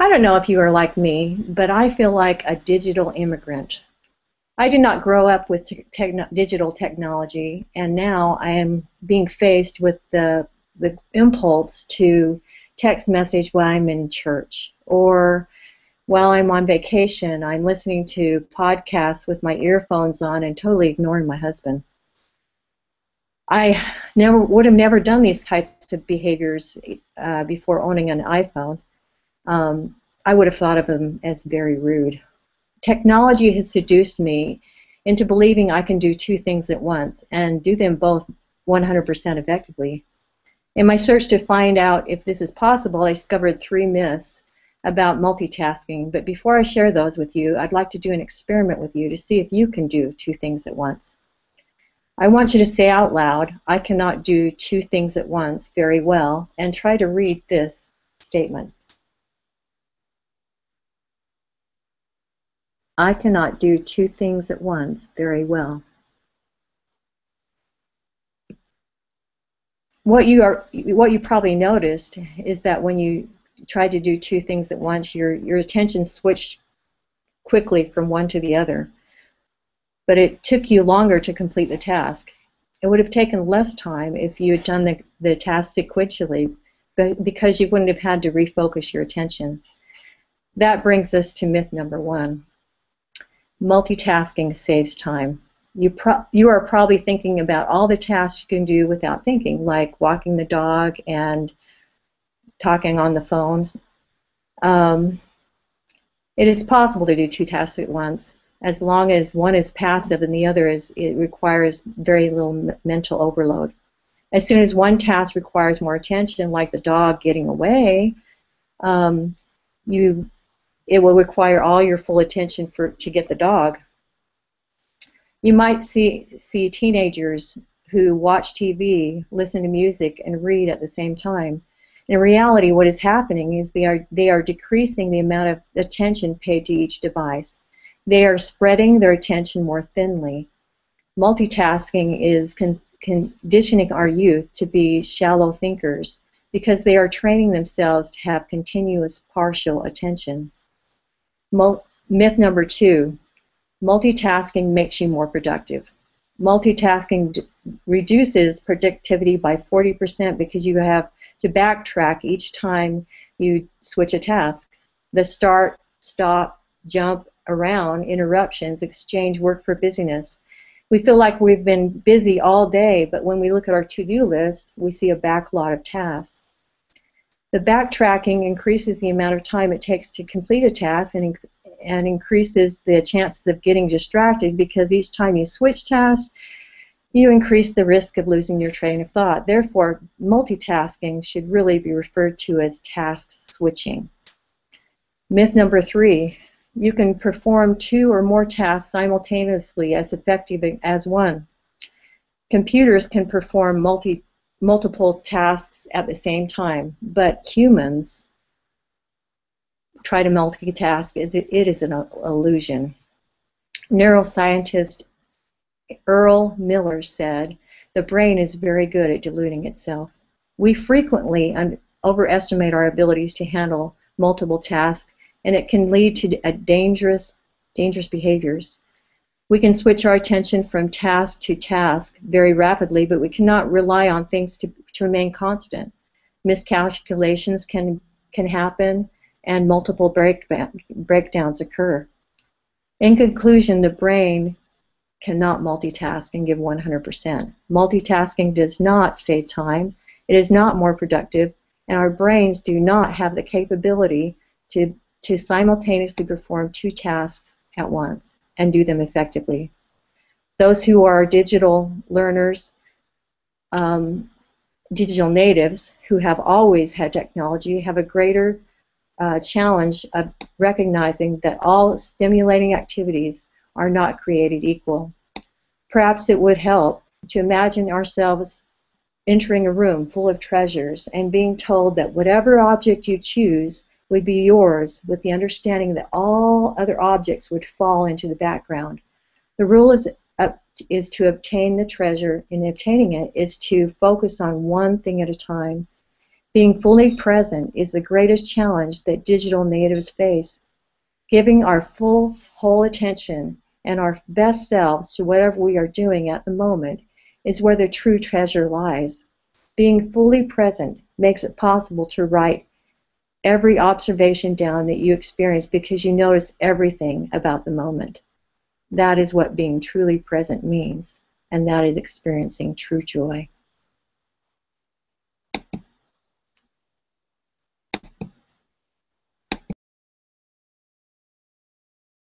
I don't know if you are like me, but I feel like a digital immigrant. I did not grow up with digital technology, and now I am being faced with the impulse to text message while I'm in church, or while I'm on vacation, I'm listening to podcasts with my earphones on and totally ignoring my husband. I never would have never done these types of behaviors before owning an iPhone. I would have thought of them as very rude. Technology has seduced me into believing I can do two things at once and do them both 100% effectively. In my search to find out if this is possible, I discovered 3 myths about multitasking. But before I share those with you, I'd like to do an experiment with you to see if you can do two things at once. I want you to say out loud, "I cannot do two things at once very well," and try to read this statement. I cannot do two things at once very well. What you probably noticed is that when you try to do two things at once, your attention switched quickly from one to the other. But it took you longer to complete the task. It would have taken less time if you had done the task sequentially, but because you wouldn't have had to refocus your attention. That brings us to myth number 1. Multitasking saves time. You are probably thinking about all the tasks you can do without thinking, like walking the dog and talking on the phones. It is possible to do two tasks at once, as long as one is passive and the other it requires very little mental overload. As soon as one task requires more attention, like the dog getting away, it will require all your full attention to get the dog. You might see teenagers who watch TV, listen to music, and read at the same time. In reality, what is happening is they are decreasing the amount of attention paid to each device. They are spreading their attention more thinly. Multitasking is conditioning our youth to be shallow thinkers because they are training themselves to have continuous partial attention. Myth number 2, multitasking makes you more productive. Multitasking reduces productivity by 40% because you have to backtrack each time you switch a task. The start, stop, jump around interruptions exchange work for busyness. We feel like we've been busy all day, but when we look at our to-do list, we see a backlog of tasks. The backtracking increases the amount of time it takes to complete a task and increases the chances of getting distracted, because each time you switch tasks, you increase the risk of losing your train of thought. Therefore, multitasking should really be referred to as task switching. Myth number 3, you can perform 2 or more tasks simultaneously as effectively as one. Computers can perform multiple tasks at the same time, but humans try to multitask. It is an illusion. Neuroscientist Earl Miller said, "The brain is very good at deluding itself." We frequently overestimate our abilities to handle multiple tasks, and it can lead to dangerous behaviors. We can switch our attention from task to task very rapidly, but we cannot rely on things to remain constant. Miscalculations can happen, and multiple breakdowns occur. In conclusion, the brain cannot multitask and give 100%. Multitasking does not save time, it is not more productive, and our brains do not have the capability to simultaneously perform 2 tasks at once and do them effectively. Those who are digital learners, digital natives who have always had technology, have a greater challenge of recognizing that all stimulating activities are not created equal. Perhaps it would help to imagine ourselves entering a room full of treasures and being told that whatever object you choose would be yours, with the understanding that all other objects would fall into the background. The rule is to obtain the treasure. In obtaining it is to focus on one thing at a time. Being fully present is the greatest challenge that digital natives face. Giving our full, whole attention and our best selves to whatever we are doing at the moment is where the true treasure lies. Being fully present makes it possible to write every observation down that you experience because you notice everything about the moment. That is what being truly present means, and that is experiencing true joy.